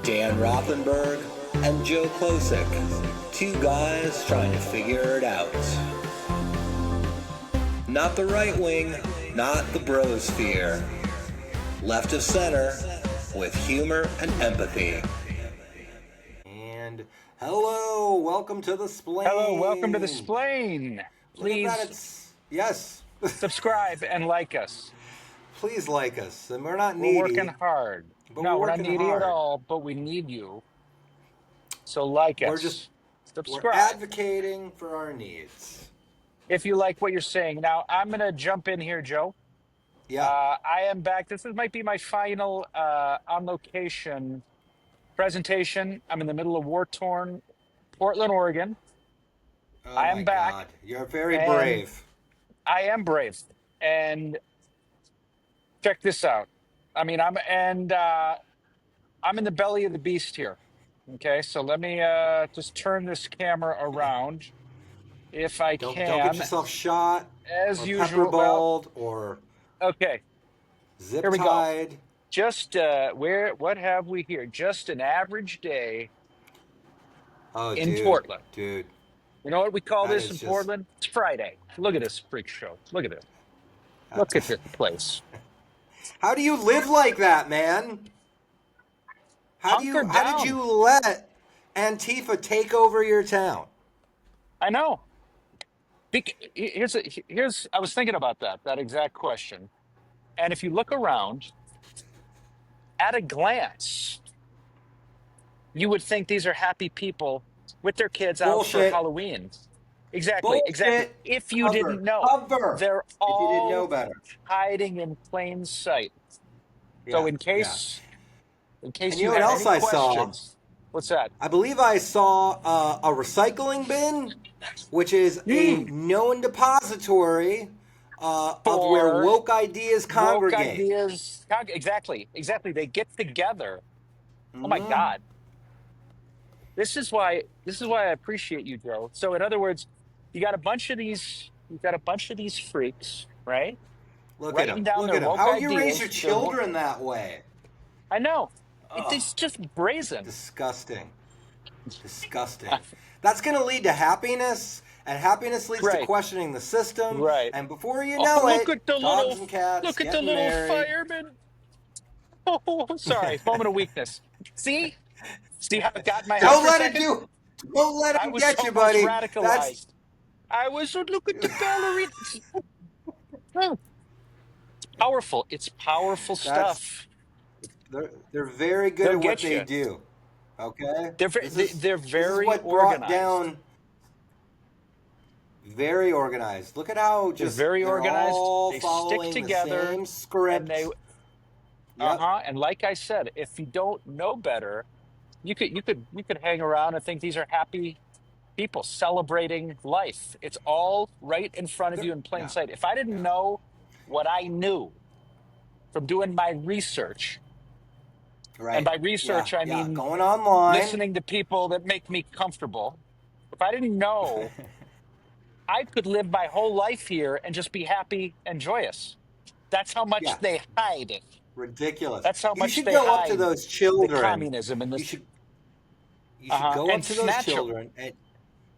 Dan Rothenberg and Joe Klosik, two guys trying to figure it out. Not the right wing, not the brosphere. Left of center with humor and empathy. And hello, welcome to the Splain. Hello, welcome to the Splain. Please yes. subscribe and like us. Please like us. And we're not needy. We're working hard. No, we're not needy at all, but we need you. So like us. Subscribe. We're advocating for our needs. If you like what you're saying. Now, I'm going to jump in here, Joe. Yeah. I am back. Might be my final on location presentation. I'm in the middle of war-torn Portland, Oregon. Oh I am back. God. You're very brave. I am brave. And check this out. I mean, I'm in the belly of the beast here. Okay, so let me just turn this camera around, if I can. Don't get yourself shot, as or usual. Pepperballed, or okay, zip here we tied. go. Just what have we here? Just an average day in Portland. Dude, you know what we call this in Portland? It's Friday. Look at this freak show. Look at this. Look at this place. How do you live like that, man? How did you let Antifa take over your town? I know. I was thinking about that exact question. And if you look around, at a glance, you would think these are happy people with their kids out for Halloween. Exactly. If you didn't know, they're all hiding in plain sight. So in case you have any questions, what's that? I believe I saw a recycling bin, which is a known depository of where woke ideas congregate. Exactly. They get together. Oh my God. This is why I appreciate you, Joe. So in other words, you've got a bunch of these freaks, right? Look at them. How would you raise your children that way? I know. It's just brazen. Disgusting. That's going to lead to happiness, and happiness leads to questioning the system. Right. And before you know it, dogs and cats look at the little married. fireman. Oh, sorry. Moment of weakness. See how it got my head? Don't let him get you, buddy. Radicalized. Look at the ballerina. Powerful. It's powerful stuff. They're very good at what they do. Okay? They're very organized. Very organized. Look at how they're very organized. They stick together. The same script. And like I said, if you don't know better, you could hang around and think these are happy people celebrating life. It's all right in front of you in plain sight. If I didn't know what I knew from doing my research, and by research I mean going online, listening to people that make me comfortable. If I didn't know, I could live my whole life here and just be happy and joyous. That's how much they hide it. Ridiculous. That's how much they hide. You should go up to those children. The communism and you should go up to those children and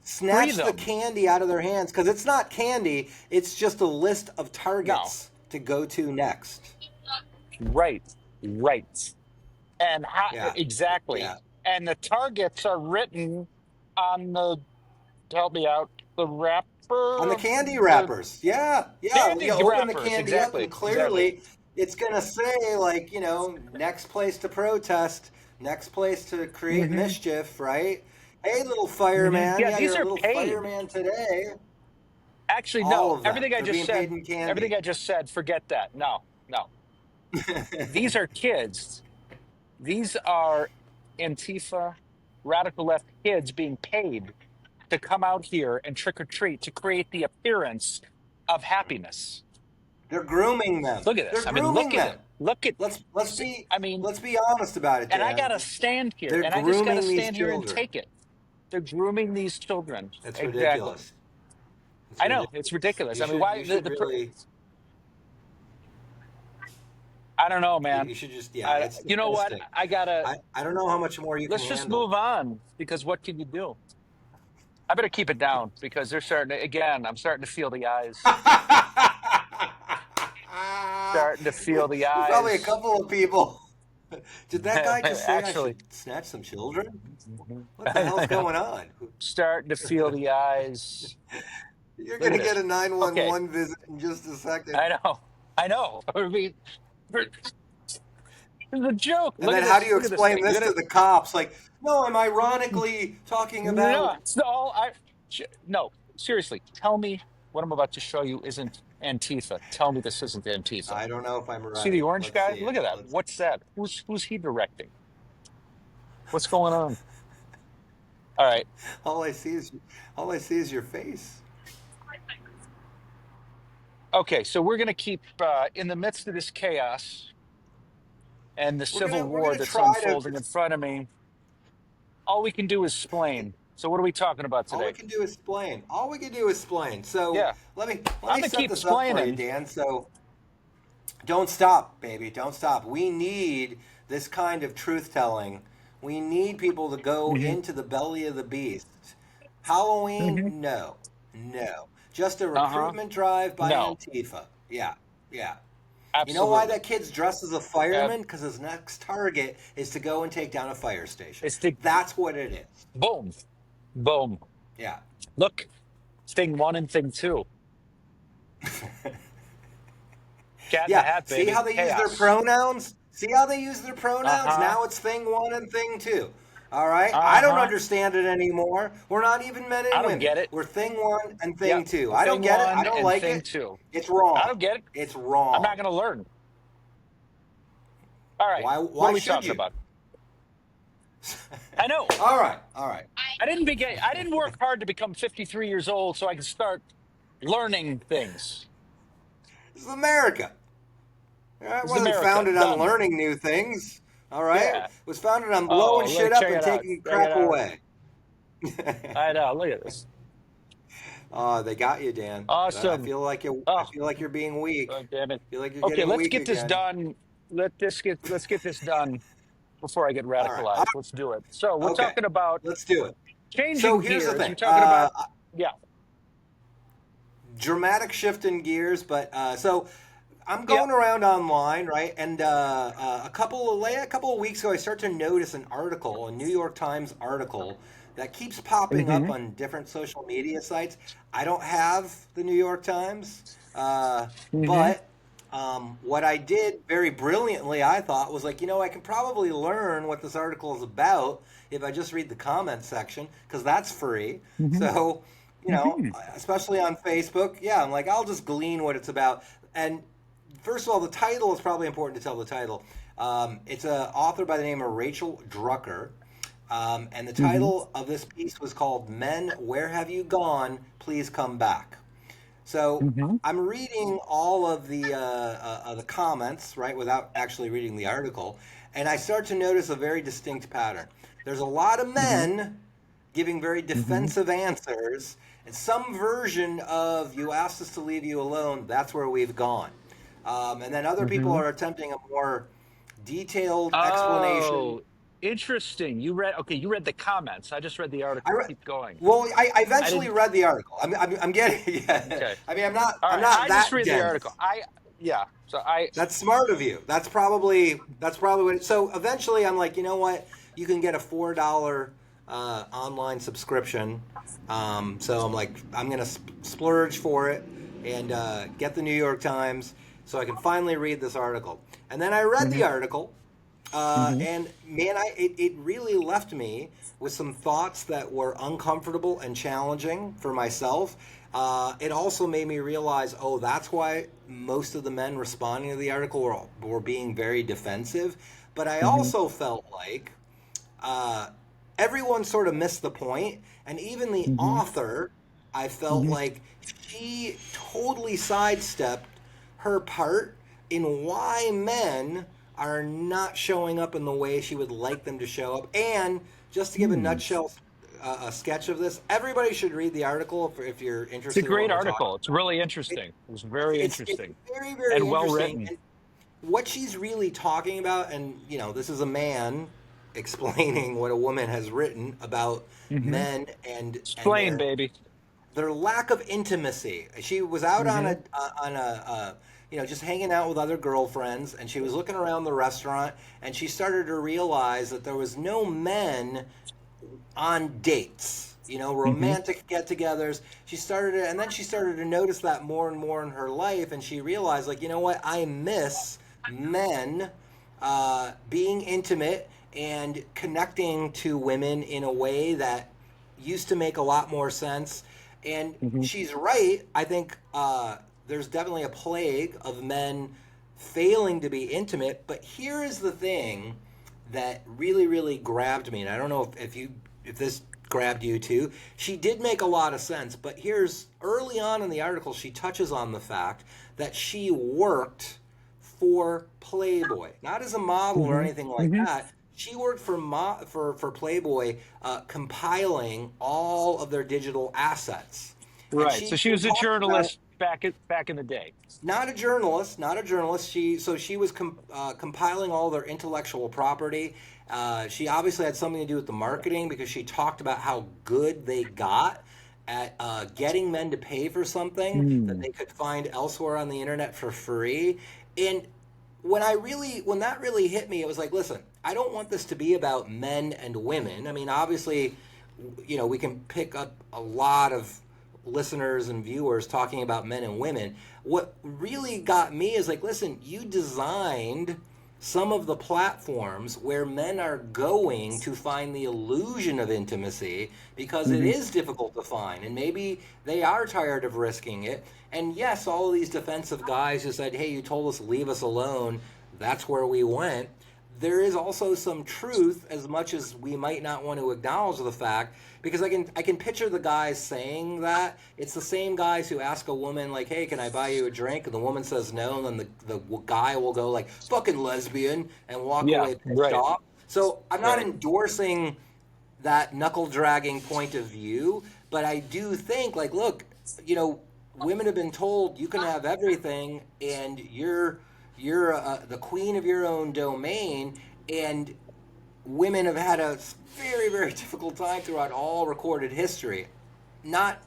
snatch the candy out of their hands, because it's not candy. It's just a list of targets to go to next. Right. And how exactly? Yeah. And the targets are written on help me out, the wrapper. On the candy wrappers. You open the candy up and clearly it's going to say, like, next place to protest, next place to create mischief, right? Hey, little fireman. Yeah, these you're are a little paid. Fireman today. Actually, no. Everything I just said, forget that. No. These are kids. These are Antifa, radical left kids being paid to come out here and trick or treat to create the appearance of happiness. They're grooming them. Look at this. Look at it. Let's be honest about it. Dan. And I gotta stand here, and I just gotta stand here and take it. They're grooming these children. That's ridiculous. I know it's ridiculous. Why? I don't know, You, man. you should just, yeah, it's You know what? disgusting. I gotta. I don't know how much more you can Let's just handle. move on because what can you do? I better keep it down because they're starting to, again, I'm starting to feel the eyes. Starting to feel the There's probably a eyes. couple of people. Did that guy just say I should Actually, snatch some children? What the hell's I know. going on? Starting to feel the eyes. You're Look going at to get this. a Okay. 911 visit in just a second. I know. I know. I mean, it's a joke. And Look then at how do this. you Look at this explain thing. this to the cops? Like, no, I'm ironically talking No, about. it's all no, seriously. Tell me what I'm about to show you isn't Antifa. Tell me this isn't Antifa. I don't know if I'm See the ready. orange Let's guy? see Look it. at that. Let's. What's that? Who's he directing? What's going on? All right. All I see is, all I see is your face. Okay, so we're going to keep in the midst of this chaos and the civil We're war gonna that's try to. unfolding in front of me. All we can do is splain. So what are we talking about All we today? can do is explain. All we can do is explain. So Yeah, let I'm me gonna set keep this up for you, splaining. Dan. So don't stop, baby. Don't stop. We need this kind of truth telling. We need people to go Hmm. into the belly of the beast. Halloween? Hmm. No. No. Just a Uh-huh. recruitment drive by No, Antifa. Yeah. Yeah. You know why absolutely. that kid's dressed as a Uh, fireman? Because his next target is to go and take down a fire station. it's the That's what it is. boom, boom. Yeah. Look, thing one and thing two. Cat in the Yeah. hat, See baby. how they use their Chaos. pronouns? See how they use their pronouns? Uh-huh. Now it's thing one and thing two. All right. I don't Uh-huh. understand it anymore. We're not even men I and don't women. get it. We're thing one and thing Yep. two. We're I don't thing get it. I one don't and like thing it. two. It's I wrong. don't get it. It's I'm not wrong. gonna learn. All right. What Why are we should talking you? about? I know. All right. All right. I didn't work hard to become 53 years old so I could start learning things. This is America. It This is wasn't America. founded on Done. learning new things. All right. It Yeah. was founded on blowing Oh, shit look, up check and it out. taking Check it crap out. away. I know. Look at this. Oh, they got you, Dan. I Awesome. feel like you. I Oh, feel like you're being weak. oh, damn it. I feel like you're Okay, getting let's weak get this again. done. Let's get this done before I get All right. radicalized. Let's do it. So we're Okay. talking about Let's do it. So changing here's the gears. thing. We're talking about yeah. Dramatic shift in gears, but so I'm Yep. going around online, right? And a couple of weeks ago, I start to notice an article, a New York Times article, that keeps popping up Hmm. on different social media sites. I don't have the New York Times, Hmm. but what I did very brilliantly, I thought, was like, I can probably learn what this article is about if I just read the comment section, because that's free. Hmm. So, Hmm. especially on Facebook, yeah, I'm like, I'll just glean what it's about. And first of all, the title is probably important to tell the title. It's an author by the name of Rachel Drucker. And the Hmm. title of this piece was called Men, Where Have You Gone? Please Come Back. So Hmm. I'm reading all of the comments, right, without actually reading the article, and I start to notice a very distinct pattern. There's a lot of Hmm. men giving very Hmm. defensive answers, and some version of "you asked us to leave you alone." That's where we've gone, and then other people Hmm. are attempting a more detailed explanation. Oh, interesting. You read the comments. I just read the I article. re- Keep going. well, I I eventually didn't. read the article. I'm getting. Yeah. Okay. I mean, All I'm right. not I just that read the article. dense. Yeah. So I, That's smart of you. That's probably what. So eventually, I'm like, you know what? You can get a $4 online subscription. So I'm like, I'm gonna splurge for it and get the New York Times so I can finally read this article. And then I read the hmm. article, Hmm. and man, it really left me with some thoughts that were uncomfortable and challenging for myself. It also made me realize, oh, that's why most of the men responding to the article were being very defensive. But I Hmm. also felt like uh, everyone sort of missed the point, and even the Hmm. author, I felt Hmm. like she totally sidestepped her part in why men are not showing up in the way she would like them to show up. And just to give a Hmm. nutshell, a sketch of this, everybody should read the article if you're It's a interested in what great we're talking article. It's about. really It, interesting. It was very it's interesting very and well interesting, written. what she's really talking about, and this is a man explaining what a woman has written about Mm-hmm. men and Splain, baby. their lack of intimacy. She was out on Mm-hmm. just hanging out with other girlfriends, and she was looking around the restaurant, and she started to realize that there was no men on dates, Mm-hmm. romantic get-togethers. And then she started to notice that more and more in her life, and she realized, like, you know what, I miss men being intimate and connecting to women in a way that used to make a lot more sense. And Mm-hmm. she's right. I think there's definitely a plague of men failing to be intimate. But here is the thing that really, really grabbed me, and I don't know if this grabbed you too. She did make a lot of sense, but here's early on in the article, she touches on the fact that she worked for Playboy, not as a model or Mm-hmm. anything like Mm-hmm. that. She worked for Playboy, compiling all of their digital assets, and Right. she So she even was a talks about journalist back in the day. not a journalist, not a journalist. She was compiling all their intellectual property. She obviously had something to do with the marketing because she talked about how good they got at getting men to pay for something that Mm. they could find elsewhere on the internet for free. And when that really hit me, it was like, listen, I don't want this to be about men and women. I mean, obviously, we can pick up a lot of listeners and viewers talking about men and women. What really got me is like, listen, you designed some of the platforms where men are going to find the illusion of intimacy because it Mm-hmm. is difficult to find, and maybe they are tired of risking it. And yes, all of these defensive guys who said, hey, you told us leave us alone, that's where we went. There is also some truth, as much as we might not want to acknowledge the fact, because I can picture the guys saying that. It's the same guys who ask a woman like, hey, can I buy you a drink, and the woman says no, and then the guy will go like, fucking lesbian, and walk Yeah. away pissed Right. off. So I'm not Right. endorsing that knuckle dragging point of view, but I do think, like, look, women have been told you can have everything, and you're the queen of your own domain, and women have had a very, very difficult time throughout all recorded history. Not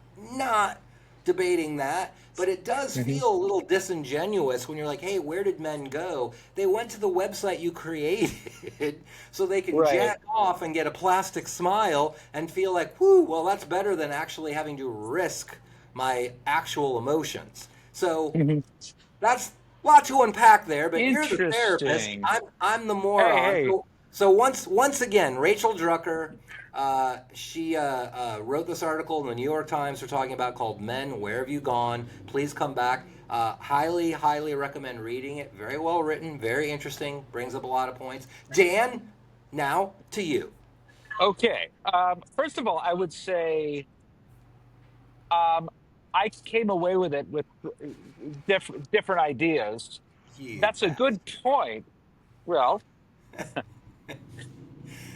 debating that, but it does Mm-hmm. feel a little disingenuous when you're like, hey, where did men go? They went to the website you created so they can Right. jack off and get a plastic smile and feel like, whoo, well, that's better than actually having to risk my actual emotions. So Mm-hmm. that's a lot to unpack there, but you're the therapist. Interesting. I'm the Hey, moron. hey. So once again, Rachel Drucker, she wrote this article in the New York Times we're talking about called "Men, Where Have You Gone?" Please come back. Highly, highly recommend reading it. Very well written, very interesting. Brings up a lot of points. Dan, now to you. Okay. First of all, I would say um, I came away with it with different ideas. You That's a good bastard. point. Well,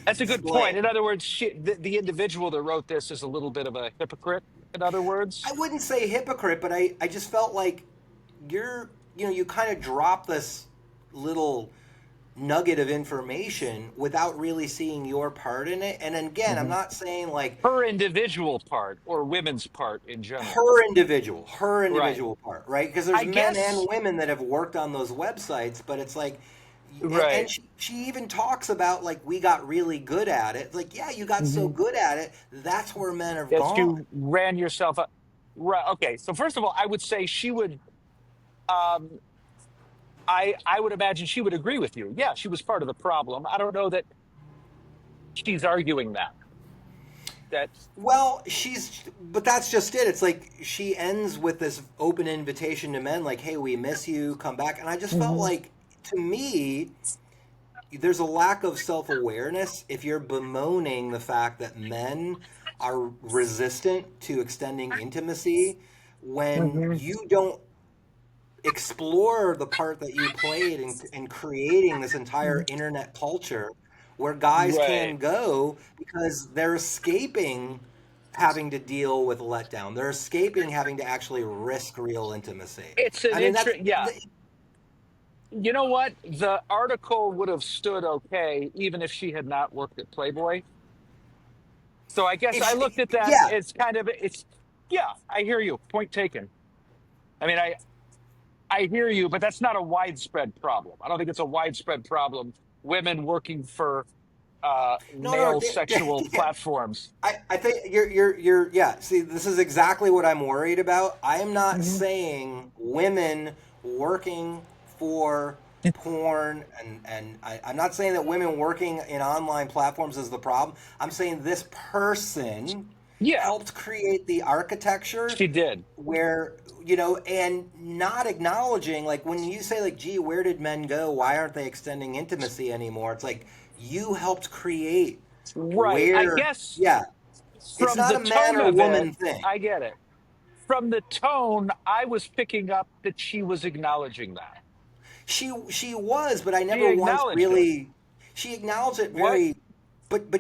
that's a good point. Explain. In other words, the individual that wrote this is a little bit of a hypocrite. In other I words, wouldn't say hypocrite, but I just felt like you kind of drop this little nugget of information without really seeing your part in it. And again, I'm Mhm. not saying like her individual part or women's part in general. her Right. individual part, right? Because there's I men and guess. women that have worked on those websites, but it's like, and Right. she even talks about like we got really good at it. Like, yeah, you got so Hmm. good at it. That's where men have That gone. you ran yourself up. Right. Okay. So first of all, I would say she would. Um, I would imagine she would agree with you. Yeah, she was part of the problem. I don't know that she's arguing that. That. Well, but that's just it. It's like she ends with this open invitation to men, like, hey, we miss you, come back. And I just felt Mhm. like, to me, there's a lack of self awareness if you're bemoaning the fact that men are resistant to extending intimacy when Mhm. you don't explore the part that you played in creating this entire internet culture where guys Right. can go because they're escaping having to deal with letdown. They're escaping having to actually risk real intimacy. It's an I mean, that's interest. Yeah. You know what? The article would have stood okay even if she had not worked at Playboy. So I guess If I she, looked at that yeah, as kind of yeah, I hear you. Point taken. I mean, I hear you, but that's not a widespread problem. I don't think it's a widespread problem. Women working for no, no, male sexual yeah. platforms. I think yeah. See, this is exactly what I'm worried about. I am not Hmm. saying women working for porn I'm not saying that women working in online platforms is the problem. I'm saying this person Yeah, helped create the architecture she did. where and not acknowledging, like, when you say, like, gee, where did men go, why aren't they extending intimacy anymore, it's like you helped create Right. I where, guess yeah, it's from not the a man tone or of it, woman thing. I get it. From the tone, I was picking up that she was acknowledging that. She was, but I She never once acknowledged it. really. She acknowledged it What? very, but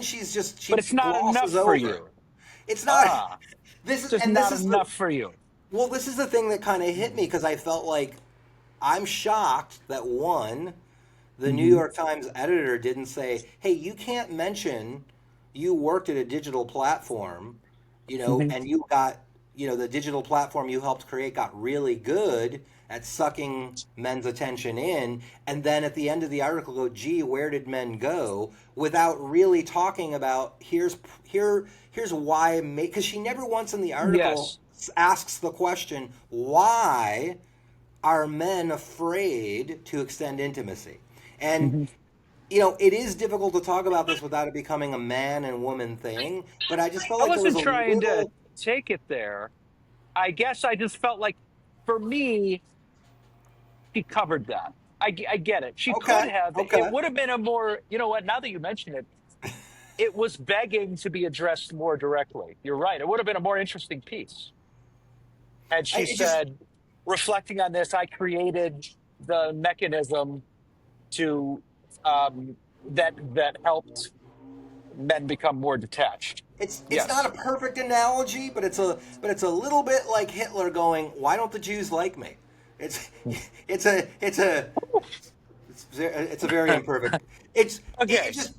she's just, But she it's not enough glosses for over it. you. It's not. Ah, This is just and this not is the enough for you. well, this is the thing that kind of hit me Hmm. because I felt like I'm shocked that, one, the New Hmm. York Times editor didn't say, "Hey, you can't mention you worked at a digital platform, Hmm. and you got, the digital platform you helped create got really good at sucking men's attention in, and then at the end of the article go, gee, where did men go?" without really talking about, here's why, because she never once in the article Yes. asks the question, why are men afraid to extend intimacy? And Hmm. it is difficult to talk about this without it becoming a man and woman thing, but I just felt I like there was wasn't a trying to little. take it there. I guess I just felt like, for me, she covered that. I get it. She could Okay, have. It okay. would have been a more, you know what, now that you mention it, it was begging to be addressed more directly. You're right. It would have been a more interesting piece had she It just said, reflecting on this, I created the mechanism to that helped men become more detached. it's not a Yes. perfect analogy, but it's a little bit like Hitler going, "Why don't the Jews like me?" It's it's a very imperfect. It Okay. just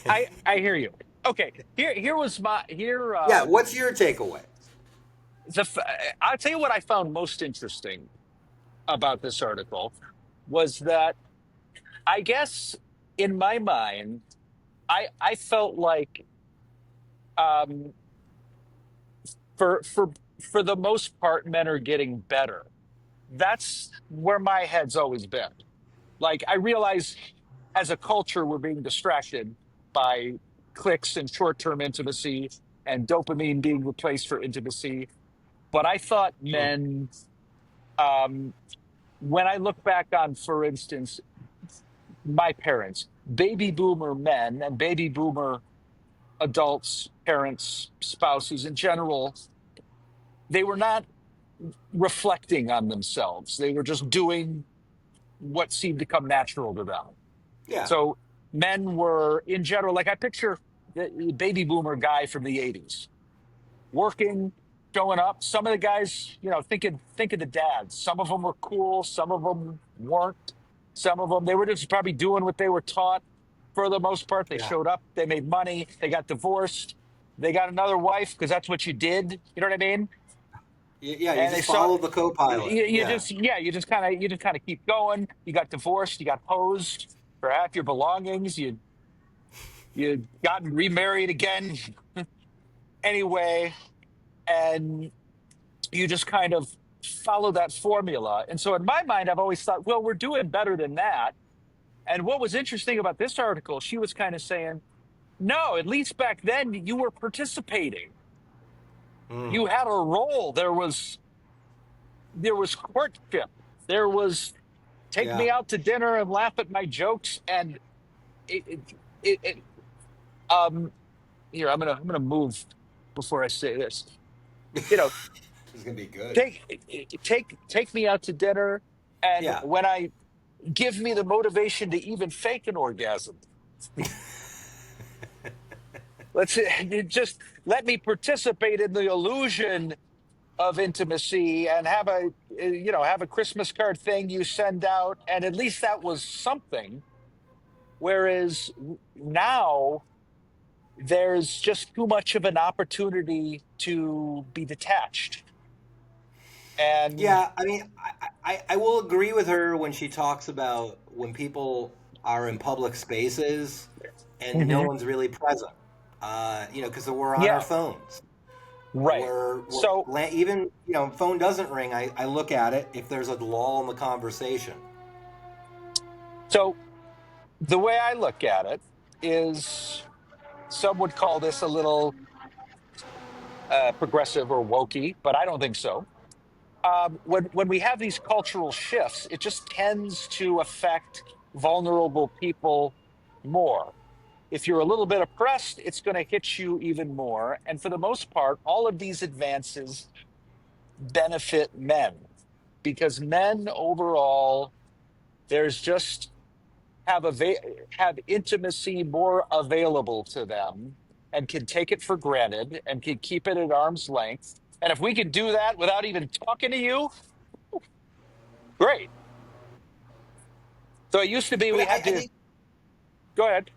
I hear you. Okay. Here was my here. yeah. What's your takeaway? The I'll tell you what I found most interesting about this article was that, I guess, in my mind, I felt like, um, for for the most part, men are getting better. That's where my head's always been. Like, I realize as a culture we're being distracted by clicks and short-term intimacy and dopamine being replaced for intimacy. But I thought Hmm. men, um, when I look back on, for instance, my parents, baby boomer men and baby boomer adults, parents, spouses in general, they were not reflecting on themselves. They were just doing what seemed to come natural to them. Yeah, So men were, in general, like, I picture the baby boomer guy from the 80s working, showing up. Some of the guys, think of the dads. Some of them were cool, some of them weren't. Some of them, they were just probably doing what they were taught. For the most part, they yeah, showed up, they made money, they got divorced, they got another wife because that's what you did. You know what I mean? yeah. You And they just saw, follow the co-pilot. you Yeah, just, yeah, you just kind of keep going. You got divorced, you got posed for half your belongings, you got remarried again anyway, and you just kind of follow that formula. And so in my mind, I've always thought, well, we're doing better than that. And what was interesting about this article, she was kind of saying, no, at least back then you were participating. mm, You had a role. There was courtship. There was take yeah. me out to dinner and laugh at my jokes. And it um here, I'm gonna move before I say this. You know, It's gonna be good. take me out to dinner, and Yeah. when I give me the motivation to even fake an orgasm. Let's just let me participate in the illusion of intimacy and have a have a Christmas card thing you send out, and at least that was something. Whereas now there's just too much of an opportunity to be detached. And Yeah, I mean, I will agree with her when she talks about when people are in public spaces and no Mhm. one's really present. Because we're on our Yeah, phones. right. We're So even, phone doesn't ring. I look at it if there's a lull in the conversation. so the way I look at it is, some would call this a little progressive or wokey, but I don't think so. When we have these cultural shifts, it just tends to affect vulnerable people more. If you're a little bit oppressed, it's going to hit you even more. And for the most part, all of these advances benefit men, because men overall, there's just have intimacy more available to them, and can take it for granted and can keep it at arm's length. And if we can do that without even talking to you, great. So it used to be But we had I to think go ahead.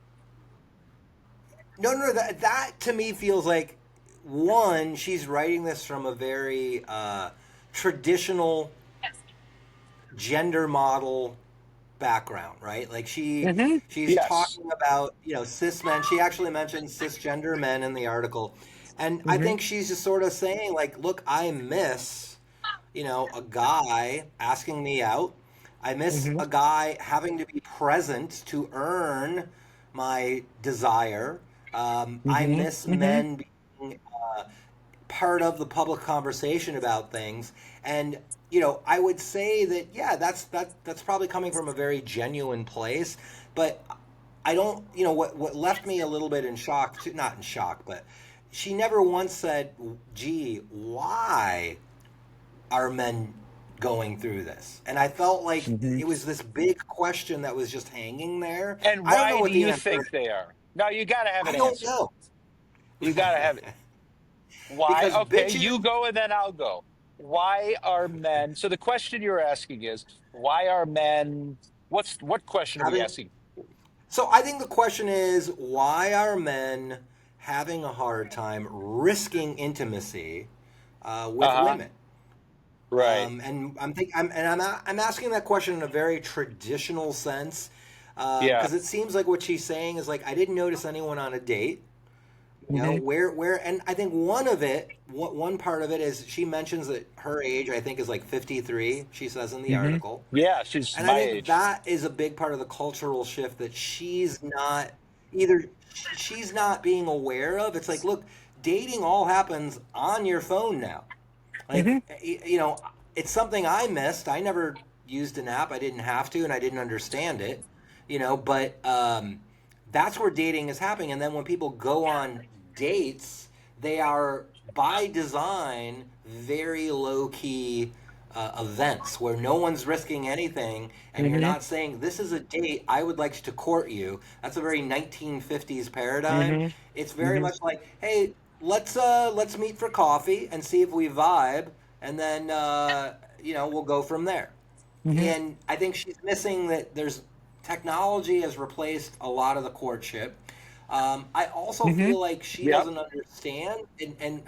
no, that to me feels like one. She's writing this from a very traditional gender model background, right? Like Hmm. she's Yes. talking about, cis men. She actually mentioned cisgender men in the article. And I Hmm. think she's just sort of saying like, look, I miss, a guy asking me out. I miss Hmm. a guy having to be present to earn my desire. I Hmm. miss Hmm. men being part of the public conversation about things. And I would say that yeah, that's probably coming from a very genuine place. But I don't, what left me a little bit in shock, not in shock, but she never once said, "Gee, why are men going through this?" And I felt like Hmm. it was this big question that was just hanging there. And I don't know why do what the you answer think is. they are? Now you got to have I an don't answer. know. You got to have it. Why? Because Okay, bitches you go and then I'll go. Why are men? So the question you're asking is, why are men? What question are we having asking? So I think the question is, why are men having a hard time risking intimacy with Uh huh. women? Right. And I'm asking that question in a very traditional sense, Yeah. because it seems like what she's saying is like, I didn't notice anyone on a date. Hmm. And I think one part of it is she mentions that her age, I think, is like 53. She says in the Hmm. article. Yeah, she's And I my think age. that is a big part of the cultural shift that either she's not being aware of. It's like, look, dating all happens on your phone now. Like, Hmm. it's something I missed. I never used an app. I didn't have to, and I didn't understand it. But that's where dating is happening. And then when people go on dates, they are by design very low key events where no one's risking anything, and you're Hmm. not saying this is a date. I would like to court you. That's a very 1950s paradigm. Hmm. It's very Hmm. much like, hey, let's meet for coffee and see if we vibe, and then we'll go from there. Hmm. And I think she's missing that there's technology has replaced a lot of the courtship. I also Hmm. feel like she Yep. doesn't understand, and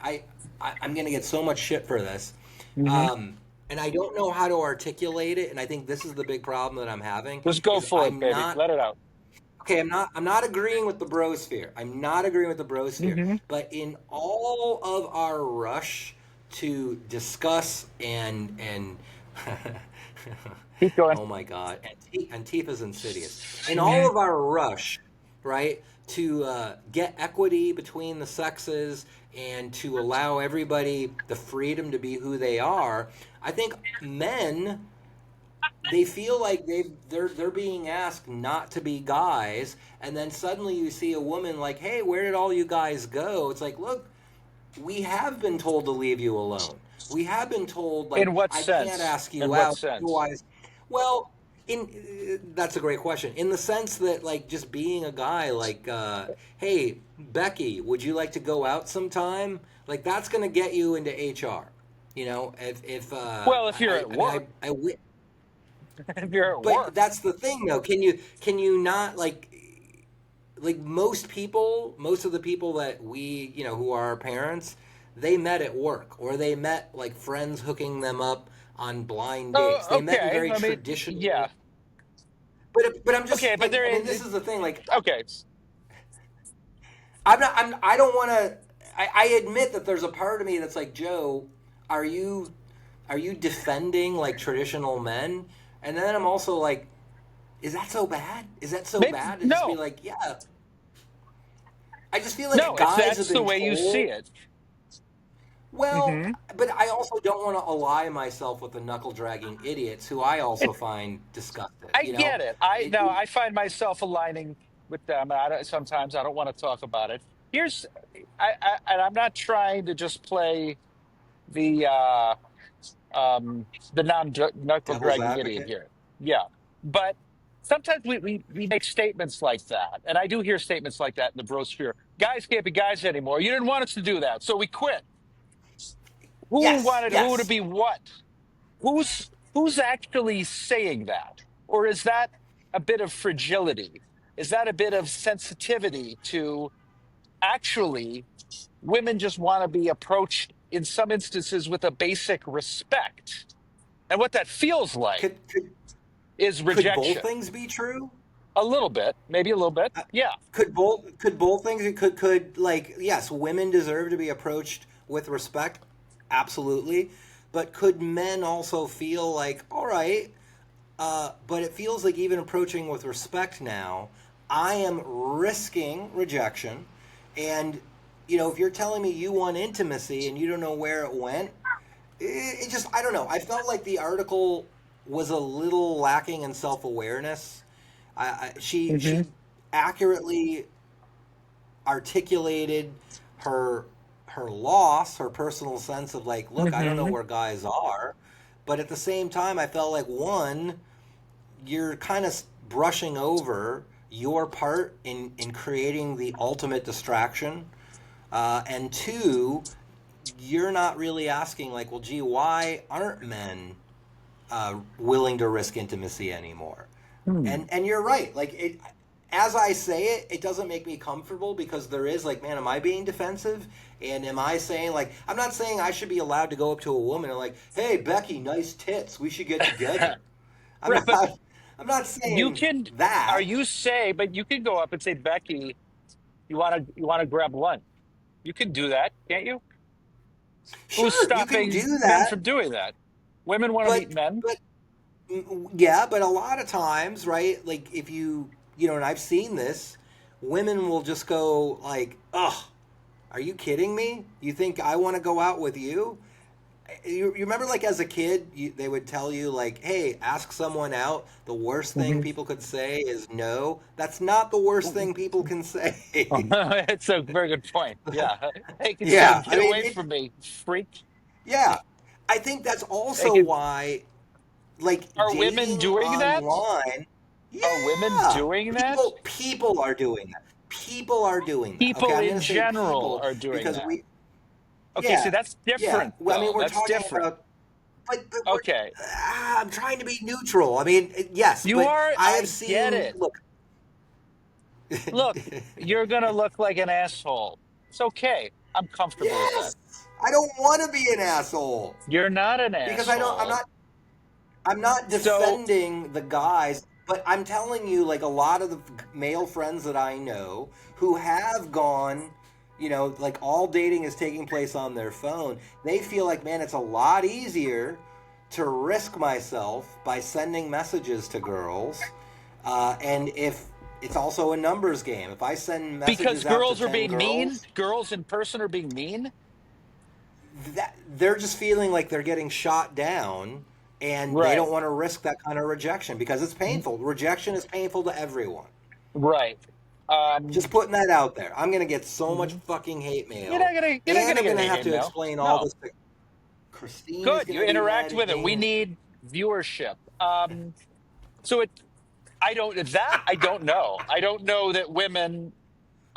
I'm going to get so much shit for this. Hmm. Um, and I don't know how to articulate it, and I think this is the big problem that I'm having Just go is for it, baby. Let it out. I'm not agreeing with the brosphere. I'm not agreeing with the brosphere. Hmm. But in all of our rush to discuss and Keep going. oh my God, Antifa's insidious. In all Hmm. of our rush, right, to get equity between the sexes and to allow everybody the freedom to be who they are, I think men they feel like they're being asked not to be guys, and then suddenly you see a woman like, hey, where did all you guys go? It's like, look, we have been told to leave you alone. We have been told like, In what I can't sense? ask In you what out, sense? otherwise. Well, in that's a great question, in the sense that like just being a guy, like hey, Becky, would you like to go out sometime? Like that's going to get you into HR. You know, if Well, if you're at I mean work, I if you're at but work, that's the thing though. Can you not like most of the people that we, who are our parents, they met at work or they met like friends hooking them up on blind dates. oh, They met in okay. very I mean, yeah, traditional. But I'm okay, just but like, I there mean, is this is the thing. Like, okay. I don't want to. I admit that there's a part of me that's like, Joe, are you are you defending like traditional men? And then I'm also like, is that so bad? Is that so Maybe bad to just be no, like, yeah? I just feel like no. If guys have that's the been way you see told. it. Well, Hmm. but I also don't want to ally myself with the knuckle dragging idiots who I also find disgusted. I get it. I It, no, I find myself aligning with them. Sometimes I don't want to talk about it. Here's, and I'm not trying to just play the the non knuckle devil's dragging idiot advocate. here. Yeah, but sometimes we make statements like that, and I do hear statements like that in the brosphere. Guys can't be guys anymore. You didn't want us to do that, so we quit. Who Yes, wanted who to yes. be what? Who's actually saying that? Or is that a bit of fragility? Is that a bit of sensitivity to actually women just want to be approached in some instances with a basic respect? And what that feels like Could could is could both rejection. things be true? A little bit, maybe a little bit. Yeah. Could both things could like yes, women deserve to be approached with respect, absolutely, but could men also feel like all right, but it feels like even approaching with respect now, I am risking rejection, and if you're telling me you want intimacy and you don't know where it went, it just I don't know. I felt like the article was a little lacking in self awareness. She Hmm. accurately articulated her her loss, her personal sense of like, look, I don't know Hmm. where guys are, but at the same time, I felt like one, you're kind of brushing over your part in creating the ultimate distraction, and two, you're not really asking like, well, gee, why aren't men willing to risk intimacy anymore? And you're right. Like it, as I say it, it doesn't make me comfortable because there is like, man, am I being defensive? And am I saying like, I'm not saying I should be allowed to go up to a woman and like, hey, Becky, nice tits. We should get together. I'm Right, but not. I'm not you saying can. Are that. you say? But you can go up and say, Becky, you want to grab lunch. You can do that, can't you? Who's Sure, you can stopping do men that, from doing that? Women want to meet but men. but yeah, but a lot of times, right? Like if and I've seen this, women will just go like, "Ugh, are you kidding me? You think I want to go out with you?" You remember like as a kid, they would tell you like, "Hey, ask someone out. The worst thing Hmm. people could say is no." That's not the worst thing people can say. It's a very good point. Yeah, they can say, Yeah, I "Get mean away it. from me, freak." Yeah, I think that's They also can, why like are women dating doing that? online. Are women Yeah, doing that? people are doing that. People are doing that. Okay, People I'm in gonna say general people are doing because that. we. Okay, see, Yeah, that's yeah. different, Well, I mean, though. we're That's talking different. about, but we're. Okay, I'm trying to be neutral. I mean, yes, you but are. I have I get seen. it. Look. Look, you're gonna look like an asshole. It's okay. I'm comfortable with that. Yes, I don't want to be an asshole You're not an because I don't. I'm asshole. not. I'm not So, defending the guys, but I'm telling you, like a lot of the male friends that I know who have gone, like all dating is taking place on their phone, they feel like, man, it's a lot easier to risk myself by sending messages to girls. And if it's also a numbers game, if I send because messages out to girls are 10 being mean, girls, girls in person are being mean. that they're just feeling like they're getting shot down and they Right. don't want to risk that kind of rejection because it's painful. Rejection is painful to everyone. Right. Just Um, putting that out there. I'm going to get so much mhm. fucking hate You're mail not gonna you're not and gonna I'm get going to any have hate to mail. explain all No. this to Christine is Good. going You to be interact mad at with it. We me. need viewership. So I don't that I don't know. I don't know that women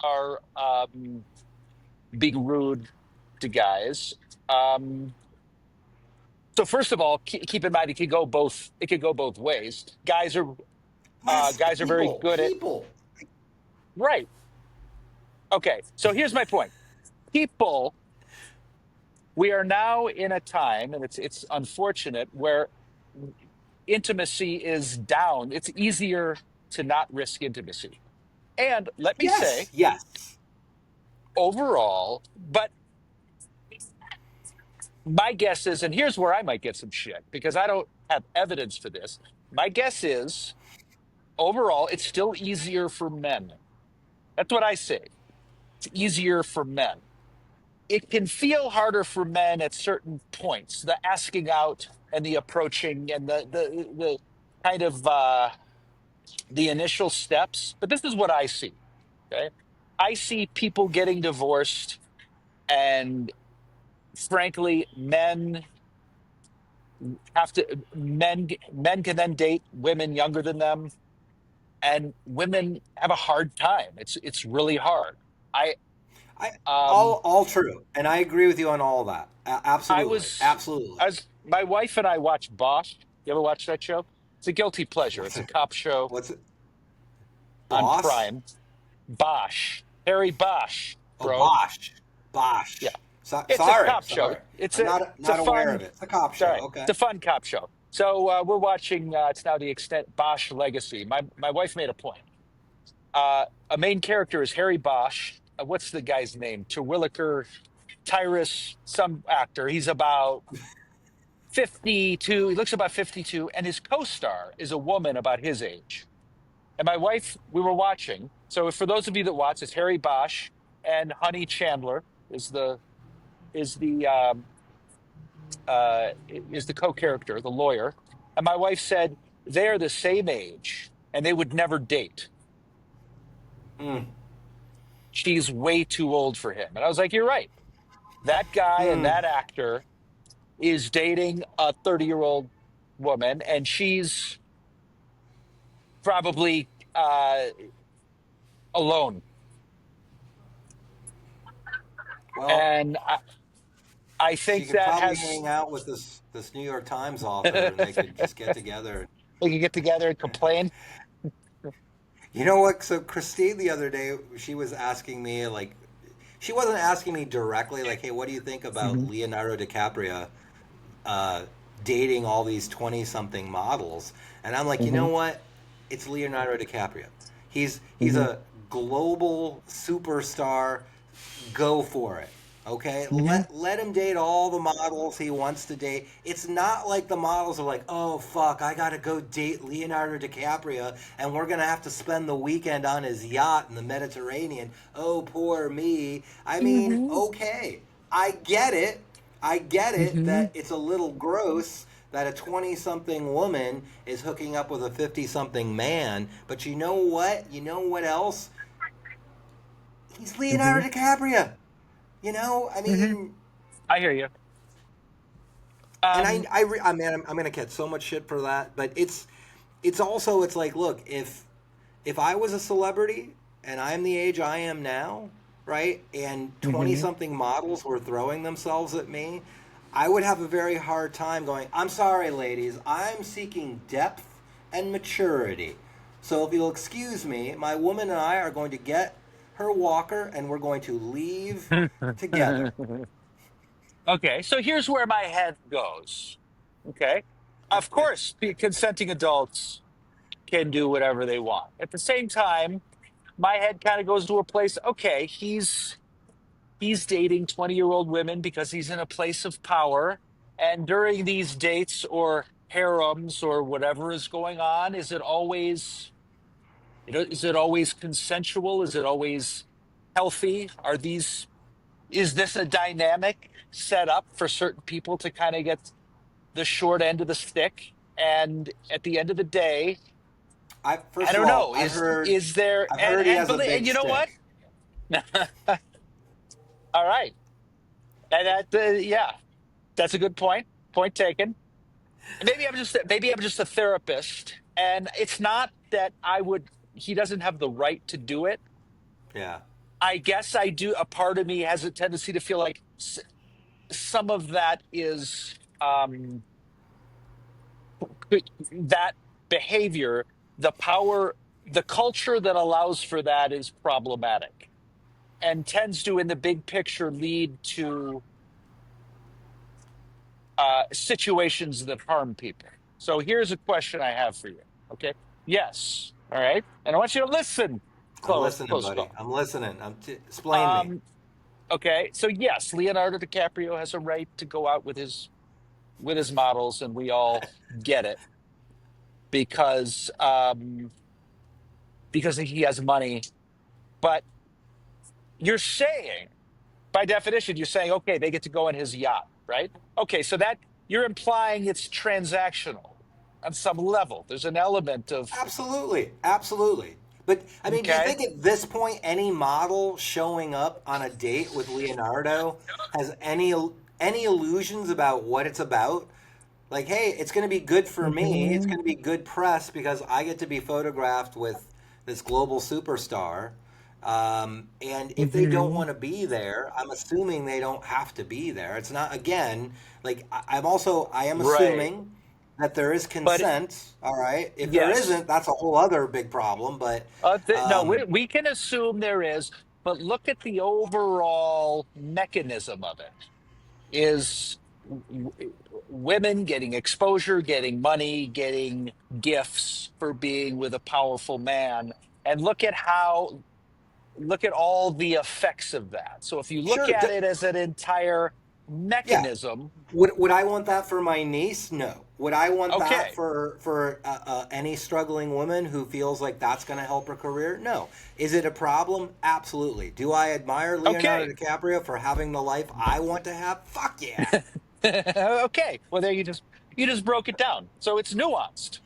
are being rude to guys. Um, So first of all, keep in mind it could go both. It could go both ways. Yes, Guys are very good at people. right. Okay, so here's my point. People, we are now in a time, and it's unfortunate where intimacy is down. It's easier to not risk intimacy. And let me say, Yes, yes. overall, but my guess is, and here's where I might get some shit because I don't have evidence for this. My guess is overall, it's still easier for men. That's what I say. It's easier for men. It can feel harder for men at certain points, the asking out and the approaching and the kind of the initial steps. But this is what I see. Okay. I see people getting divorced, and frankly, men can then date women younger than them, and women have a hard time. It's really hard. I I um all true, and I agree with you on all that. I Absolutely, was absolutely. as my wife and I watch Bosch. You ever watch that show? It's a guilty pleasure. What's It's a it? cop show What's it? on Boss? Prime. Bosch, Harry Bosch, Oh, bro. Bosch. Yeah, Bosch. it's a Sorry, cop show. sorry. I'm It's a not aware fun. of it. It's a cop It's all show. right. Okay. It's a fun cop show. So we're watching. It's now the extent Bosch Legacy. My wife made a point. A main character is Harry Bosch. What's the guy's name? Terwilliger Tyrus, some actor. He's about 52. He looks about 52, and his co-star is a woman about his age. And my wife, we were watching. So for those of you that watch, it's Harry Bosch and Honey Chandler is the co-character, the lawyer. And my wife said they are the same age and they would never date. Mm, She's way too old for him. And I was like, you're right. That guy and mm. that actor is dating a 30-year-old woman, and she's probably alone. Well, And I she think could that probably has hang out with this New York Times author, and they could just get together. we can get together and complain. You know what? So Christine the other day, she was asking me like, she wasn't asking me directly like, "Hey, what do you think about Hmm. Leonardo DiCaprio uh, dating all these 20-something models?" And I'm like, you know Hmm. what? It's Leonardo DiCaprio. He's Hmm. a global superstar. Go for it. Okay, Hmm. let him date all the models he wants to date. It's not like the models are like, oh fuck, I gotta go date Leonardo DiCaprio, and we're gonna have to spend the weekend on his yacht in the Mediterranean. Oh, poor me. I mean, Hmm. okay, I get it. I get it Hmm. that it's a little gross that a 20-something woman is hooking up with a 50-something man, but you know what? You know what else? He's Hmm. Leonardo DiCaprio. I Hmm. mean, I hear you. and Um, I mean, I'm gonna get so much shit for that, but it's also, it's like, look, if I was a celebrity and I'm the age I am now, right, and 20 hmm. something models were throwing themselves at me, I would have a very hard time going, I'm sorry, ladies, I'm seeking depth and maturity. So if you'll excuse me, my woman and I are going to get her walker and we're going to leave together. Okay, so here's where my head goes. Okay, of course, consenting adults can do whatever they want. At the same time, my head kind of goes to a place. Okay, he's dating 20-year-old women because he's in a place of power, and during these dates or harems or whatever is going on, is it always consensual? Is it always healthy? Is this a dynamic set up for certain people to kind of get the short end of the stick? And at the end of the day, I First of don't all, know. Is there I've heard he has a and big you know what? stick. All right, and yeah, that's a good point. Point taken. Maybe I'm just a therapist, and it's not that I would. He doesn't have the right to do it. Yeah. I guess I do. A part of me has a tendency to feel like some of that is. um, that behavior, the power, the culture that allows for that is problematic and tends to, in the big picture, lead to situations that harm people. So here's a question I have for you. Okay. Yes. All right. And I want you to listen. I'm listening, Close buddy. call. I'm listening. Explain me. Um, okay. So yes, Leonardo DiCaprio has a right to go out with his models, and we all get it because because he has money. But you're saying, by definition, you're saying, okay, they get to go in his yacht, right? Okay, so that you're implying it's transactional on some level. There's an element of, Absolutely, absolutely. But I mean, do you okay, think at this point any model showing up on a date with Leonardo has any illusions about what it's about? Like, hey, it's going to be good for me. It's hmm going to be good press because I get to be photographed with this global superstar. And if they don't hmm want to be there, I'm assuming they don't have to be there. It's not, again, like I am right. assuming that there is But consent. All right. If there yes, isn't, that's a whole other big problem. But no, um, we can assume there is, but look at the overall mechanism of it. Is women getting exposure, getting money, getting gifts for being with a powerful man. And look at all the effects of that. So if you look sure. at it as an entire Yeah. mechanism, Would I want that for my niece? No. Would I want that okay, for any struggling woman who feels like that's going to help her career? No. Is it a problem? Absolutely. Do I admire Leonardo okay, DiCaprio for having the life I want to have? Fuck yeah. okay. Well, there you just broke it down. So it's nuanced.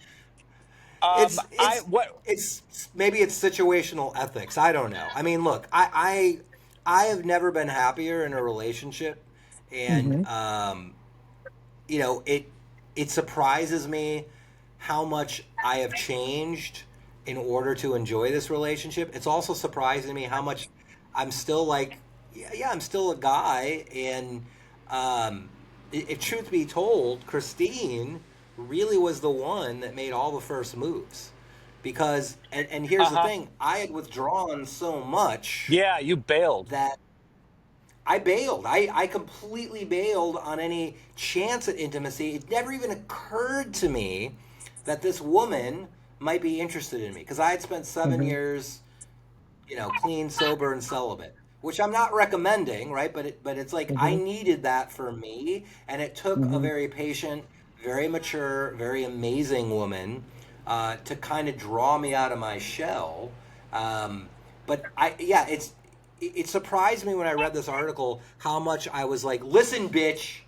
It's I it's what it's maybe it's situational ethics. I don't know. I mean, look, I have never been happier in a relationship, and hmm it surprises me how much I have changed in order to enjoy this relationship. It's also surprising me how much I'm still like, yeah, I'm still a guy. And if truth be told, Christine really was the one that made all the first moves. Because, and here's the uh-huh. thing, I had withdrawn so much Yeah, you bailed. that I bailed. I completely bailed on any chance at intimacy. It never even occurred to me that this woman might be interested in me because I had spent seven hmm years, clean, sober, and celibate, which I'm not recommending, right? But it's like I hmm needed that for me, and it took a hmm very patient, very mature, very amazing woman to kind of draw me out of my shell. Um, but yeah, it surprised me when I read this article how much I was like, listen, bitch.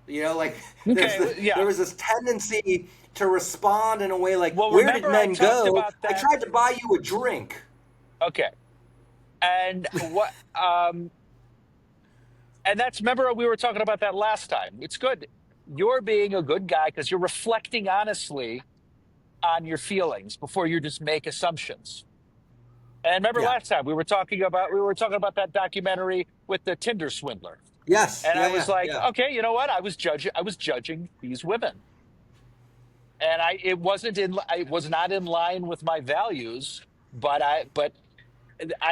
Like Okay, there yeah. was this tendency to respond in a way like, Well, where did remember I men talked go? about I that. tried to buy you a drink. Okay. And and that's, remember we were talking about that last time. It's good. You're being a good guy because you're reflecting honestly on your feelings before you just make assumptions. And remember Yeah. last time we were talking about that documentary with the Tinder swindler. Yes. And I Yeah. was Yeah. like, Yeah. okay, you know what? I was judging these women. And I was not in line with my values, but I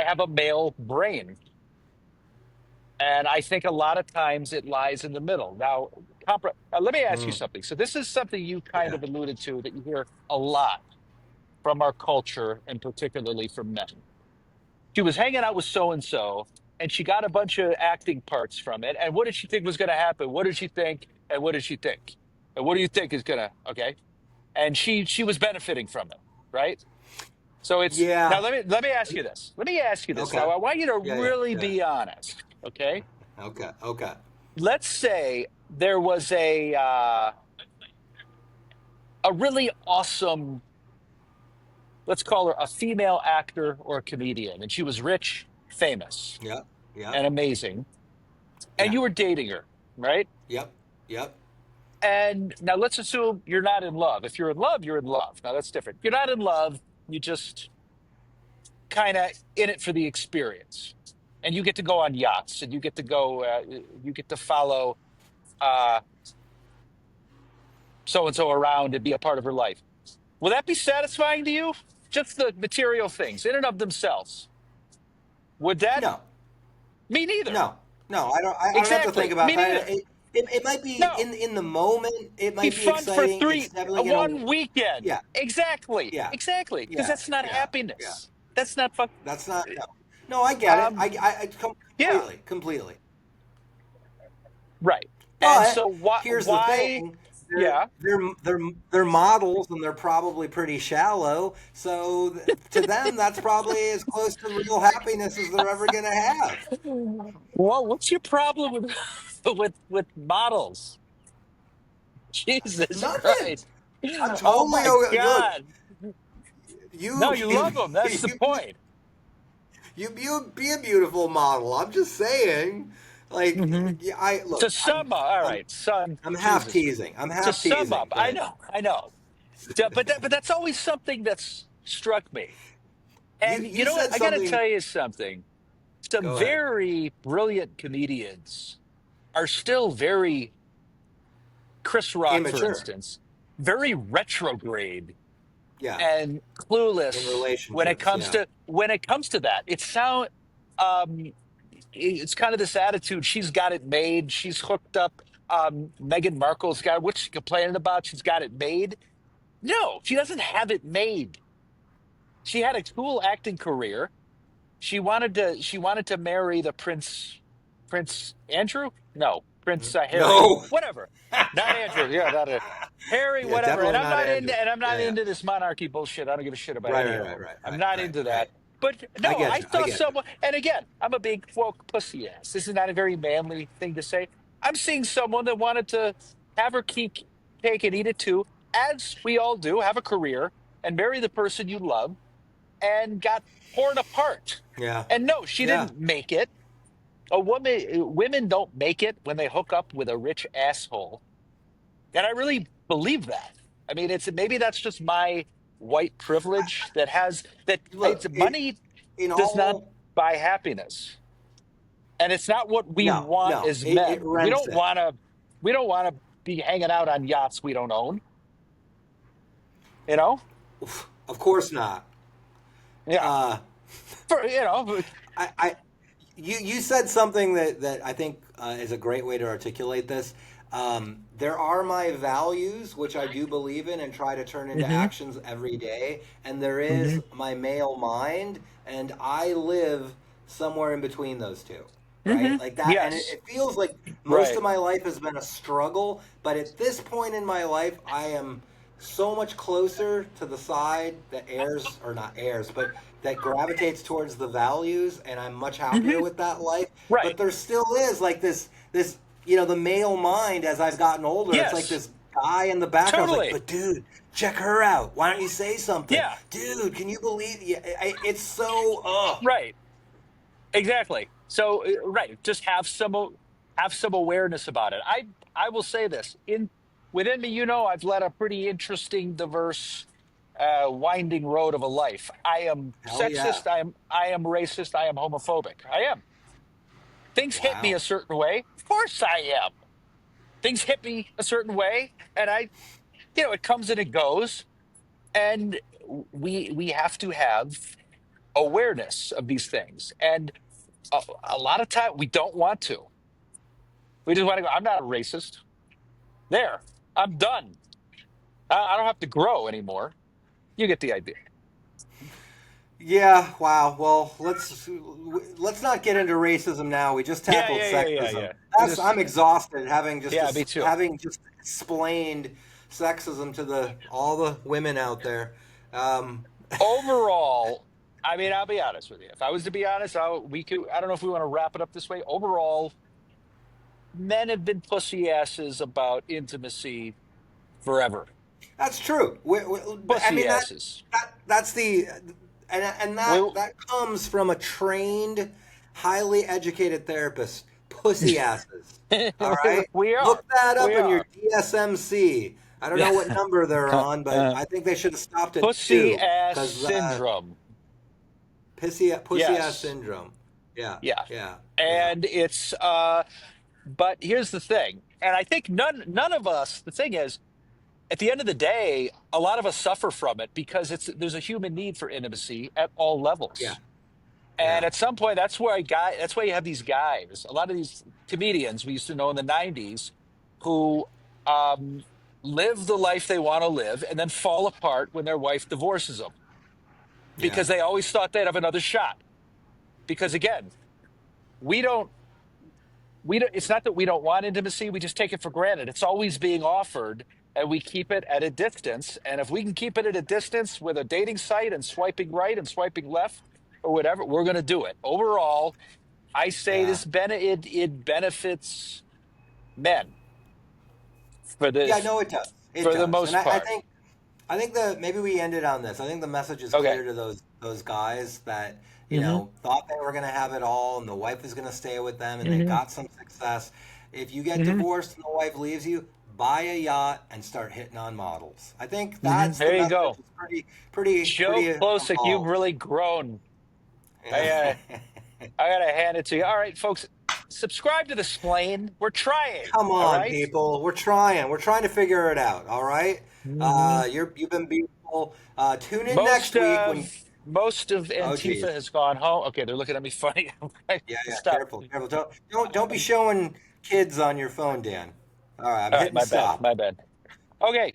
have a male brain. And I think a lot of times it lies in the middle. Now, let me ask you Mm, something. So, this is something you kind yeah. of alluded to that you hear a lot from our culture and particularly from men. She was hanging out with so and so, and she got a bunch of acting parts from it. And what did she think was going to happen? What did she think? And what did she think? And what do you think is going to, okay? And she was benefiting from it, right? So it's now Yeah. let me ask you this. Let me ask you this. Okay. Now I want you to Yeah. Yeah. really Yeah. be honest, okay? Okay. Okay. Let's say there was a really awesome, let's call her a female actor or a comedian, and she was rich, famous, Yeah. Yeah. and amazing, and Yeah. you were dating her, right? Yep. Yep. And now let's assume you're not in love. If you're in love, you're in love. Now that's different. You're not in love. You just kind of in it for the experience, and you get to go on yachts, and you get to follow. Uh, so and so around and be a part of her life. Will that be satisfying to you? Just the material things in and of themselves. Would that? No, Me neither. no, no. I don't have to think Exactly. about Me that. neither. It might be No. in the moment. It Be might be fun for exciting. It's definitely gonna. one weekend. Yeah, Exactly. yeah, Exactly. Because yeah, that's not yeah, yeah. happiness. That's not fuck. That's not no. No, I get it. Um. Yeah. Completely, completely. Right. And But so why? here's the Why? thing: Yeah. they're models, and they're probably pretty shallow. So to them, that's probably as close to real happiness as they're ever gonna have. Well, what's your problem with with models? Jesus Nothing. Christ! I'm Oh totally my look. God! No, you love them. That's the You point. you be a beautiful model. I'm just saying, like Hmm. yeah, I To look. sum up, all right, son. I'm half Jesus. teasing. I'm To half sum teasing, up, I but know, I know. But that's always something that's struck me. And you you know what? said I got to something. tell you something. Some Go ahead. very brilliant comedians are still very, Chris Rock, for Immature. instance, very retrograde Yeah. and In clueless relationships. Yeah. when it comes to that. Um, it's kind of this attitude. She's got it made. She's hooked up. Meghan Markle's got what's she complaining about? She's got it made. No, she doesn't have it made. She had a cool acting career. She wanted to marry the Prince Andrew? No, Prince Harry. No. Whatever. Not Andrew. Yeah, not Harry, Yeah, whatever. definitely not Andrew. I'm not Yeah, yeah. into this monarchy bullshit. I don't give a shit about Right, any right, of right, them. right, I'm right, not right, into right. that. But I no, get I you. I saw get you. someone, and again, I'm a big woke pussy ass. This is not a very manly thing to say. I'm seeing someone that wanted to have her cake and eat it too, as we all do, have a career and marry the person you love, and got torn apart. Yeah. And no, she Yeah. didn't make it. Women don't make it when they hook up with a rich asshole. And I really believe that. I mean, it's maybe that's just my white privilege that has that it's Look, money in does not all buy happiness. And it's not what we no, want no, as it men. We rents don't it. want to we don't want to be hanging out on yachts we don't own, you know? Of course not. Yeah. Uh, For you know, I you said something that I think is a great way to articulate this. There are my values, which I do believe in and try to turn into hmm actions every day, and there is hmm my male mind, and I live somewhere in between those two, hmm right? Like that, and yes. it feels like most Right. of my life has been a struggle, but at this point in my life, I am so much closer to the side that airs or not airs, but that gravitates towards the values, and I'm much happier hmm with that life. But Right. there still is like this the male mind as I've gotten older. It's like Yes. this guy in the back. I was like, Totally. but dude, check her out. Why don't you say something, Yeah. dude? Can you believe? Yeah, it's so Right. Exactly. So right, just have some awareness about it. I will say this in within me, I've led a pretty interesting, diverse, winding road of a life. I am hell yeah. sexist. I am racist. I am homophobic. I am. Things hit me Wow. a certain way. Of course, I am. Things hit me a certain way, and it comes and it goes, and we have to have awareness of these things. And a lot of time we don't want to. We just want to go. I'm not a racist. There, I'm done. I don't have to grow anymore. You get the idea. Yeah, wow. Well, let's not get into racism now. We just Yeah, tackled yeah, yeah, yeah, sexism. yeah. We just I'm exhausted yeah, me too. having just explained sexism to the all the women out there. Um, Overall, I mean, I'll be honest with you. If I was to be honest, we could. I don't know if we want to wrap it up this way. Overall, men have been pussy asses about intimacy forever. that's true. I Pussy mean asses. that's the and We, that comes from a trained, highly educated therapist. Pussy asses. All right, we look are. that up We in your are. DSMC. I don't know what number they're on, but I think they should have stopped at Pussy two ass because syndrome. pussy ass Yes. syndrome. Yeah, Yeah. yeah, yeah. And it's but here's the thing. And I think none of us, the thing is, at the end of the day, a lot of us suffer from it because there's a human need for intimacy at all Yeah, levels. And yeah, at some point, that's why you have these guys, a lot of these comedians we used to know in the 90s who um, live the life they want to live and then fall apart when their wife divorces them yeah, because they always thought they'd have another shot. Because again, we don't it's not that we don't want intimacy, we just take it for granted. It's always being offered and we keep it at a distance. And if we can keep it at a distance with a dating site and swiping right and swiping left or whatever, we're going to do it. Overall, I say yeah. it benefits men for the Yeah, no, it does. It for the does. And most part. I think that maybe we ended on this. I think the message is Okay. clear to those guys that, Hmm. thought they were going to have it all and the wife was going to stay with them and they Hmm. got some success. If you get Hmm. divorced and the wife leaves you, buy a yacht and start hitting on models. I think Hmm. that's the There you message. go. It's pretty Joe Klosik, you've evolved. really grown. I Yeah. I gotta hand it to you. All right, folks, subscribe to the Splain. We're trying. Come All on, right. people. We're trying. We're trying to figure it out. All right. Hmm. You've been beautiful. Tune in Most next week when. of most of Oh, Antifa geez. has gone home. Okay, they're looking at me funny. Okay, Yeah, yeah. stop. Careful, careful. Don't be showing kids on your phone, Dan. All right. I'm All right, hitting my bad. stop. My bad. Okay.